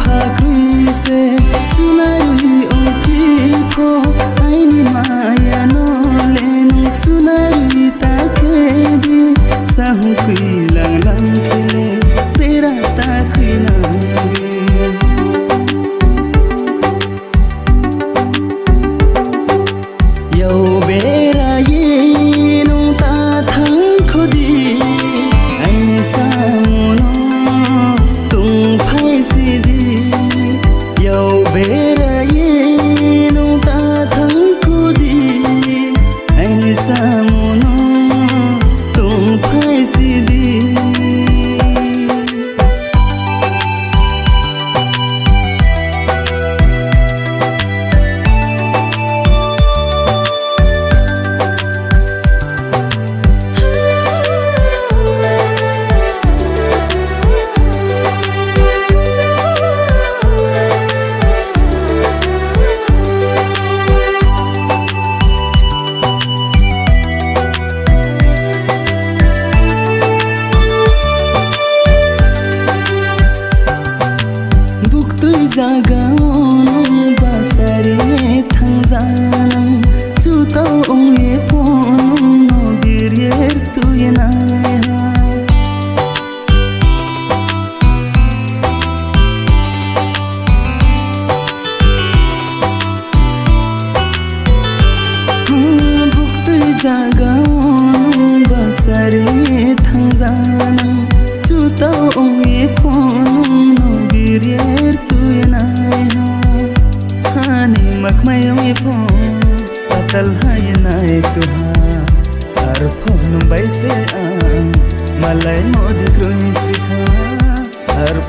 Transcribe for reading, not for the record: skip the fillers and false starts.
फाक्रिसे सुनारुई ओकिफो आइनी माया नलेनु सुनारुई ताकेदी साहु कुई lang lang खेले तेरा ताकुई नागे यौ बेरा येनु ता थंग खुदी आइने सामुनो तुम फाइसी दी यौ बेरा येनु ता थंग खुदी आइने सामुनो तुम फाइसी दी Zagaon basare thangjanang chutau onge pon no girier tuyena buktui zagaon basare thangjanang chutau onge pon no girier हानी मखमायों ये फोन पतल हाय नाय तुहा हर फोन बैसे आ मलाई मोदी क्रोई सिखा हर